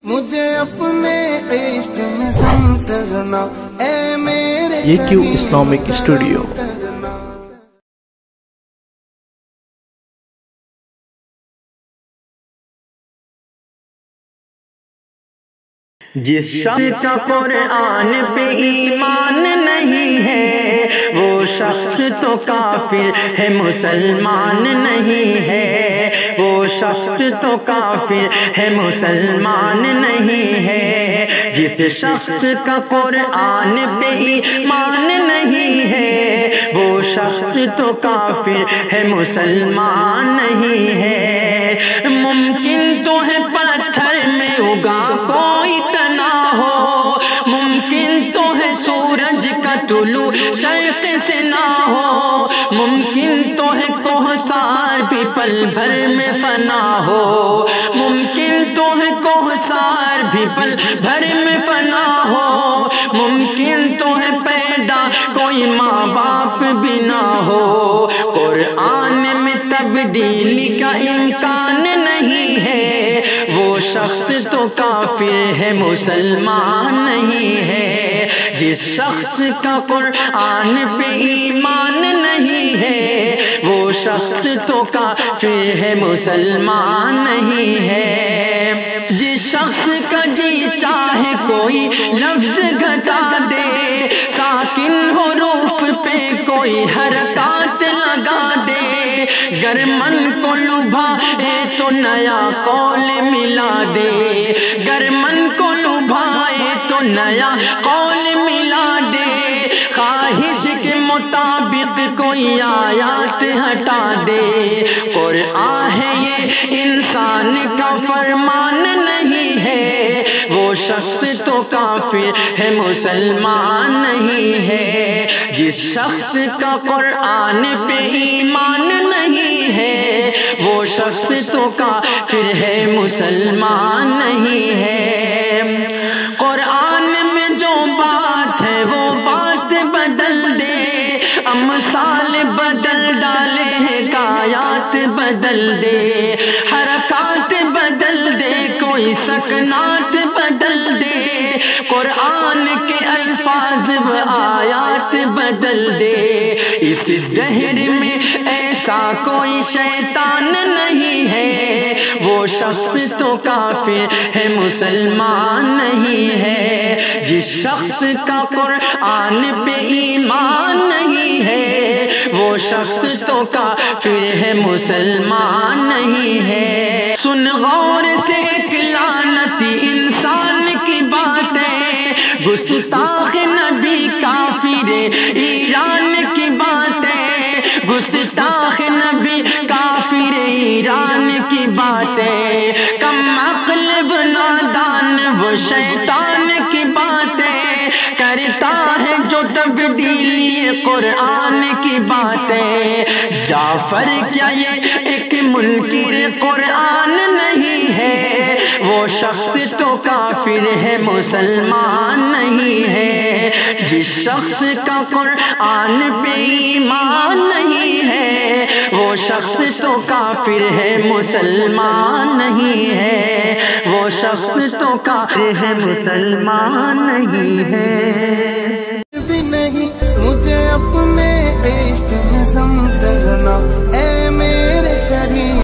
مجھے اپنے عشق میں سم کرنا اے میرے AQ اسلامک اسٹوڈیو۔ جس شخص کا قرآن پہ ایمان نہیں ہے وہ شخص تو کافر ہے، مسلمان نہیں ہے۔ وہ شخص تو کافر ہے، مسلمان نہیں ہے۔ جس شخص کا قرآن پہ ایمان نہیں ہے وہ شخص تو کافر ہے، مسلمان نہیں ہے۔ ممکن تو ہے پتھر میں اگا کوئی تنا ہو، ممکن تو ہے سورج کا طلوع شرق سے نہ ہو، ممکن تو ہے کوہسار بھی پل بھر میں فنا ہو، ممکن تو ہے کوہسار بھی پل بھر میں فنا ہو، ممکن تو ہے پیدا کوئی ماں باپ بھی نہ ہو۔ قرآن میں تبدیلی کا امکان نہیں ہے وہ شخص تو کافر ہے، مسلمان نہیں ہے۔ جس شخص کا قرآن پہ ایمان نہیں ہے وہ شخص تو کافر ہے، مسلمان نہیں ہے۔ جس شخص کا جی چاہے کوئی لفظ گھٹا دے، ساکن حروف پہ کوئی حرکات لگا دے، گر من کو لبھائے تو نیا قول ملا دے، گر من کو لبھائے تو نیا قول ملا دے، خواہش کے مطابق کوئی آیات ہٹا دے۔ قرآن ہے یہ انسان کا فرمان نہیں ہے وہ شخص تو کافر ہے، مسلمان نہیں ہے۔ جس شخص کا قرآن پہ ایمان نہیں ہے وہ شخص تو کافر ہے، مسلمان نہیں ہے۔ قرآن میں جو بات ہے وہ بات بدل دے، امثال بدل ڈالے ہیں، آیات بدل دے، حرکات بدل دے، کوئی سکنات بدل دے، قرآن کے الفاظ و آیات بدل دے۔ اس دہر میں ایسا کوئی شیطان نہیں ہے وہ شخص تو کافر ہے، مسلمان نہیں ہے۔ جس شخص کا قرآن پہ ایمان نہیں ہے وہ شخص تو کافر ہے، مسلمان نہیں ہے۔ سن غور سے ایک لعنتی انسان کی باتیں، گستاخ نبی کافر ایران کی باتیں، گستاخ نبی کافر ایران کی باتیں، کم عقل نادان وہ شیطان کی باتیں کرتا ہے جو تبدیلی قرآن کی باتیں۔ جعفر کیا یہ ایک منکر قرآن نہیں ہے وہ شخص تو کافر ہے، مسلمان نہیں ہے۔ جس شخص کا قرآن پہ ایمان نہیں ہے وہ شخص تو کافر ہے، مسلمان نہیں ہے۔ وہ شخص تو کافر ہے، مسلمان نہیں ہے۔ بھی نہیں مجھے اپنے عشق میں سم کرنا اے میرے کریم۔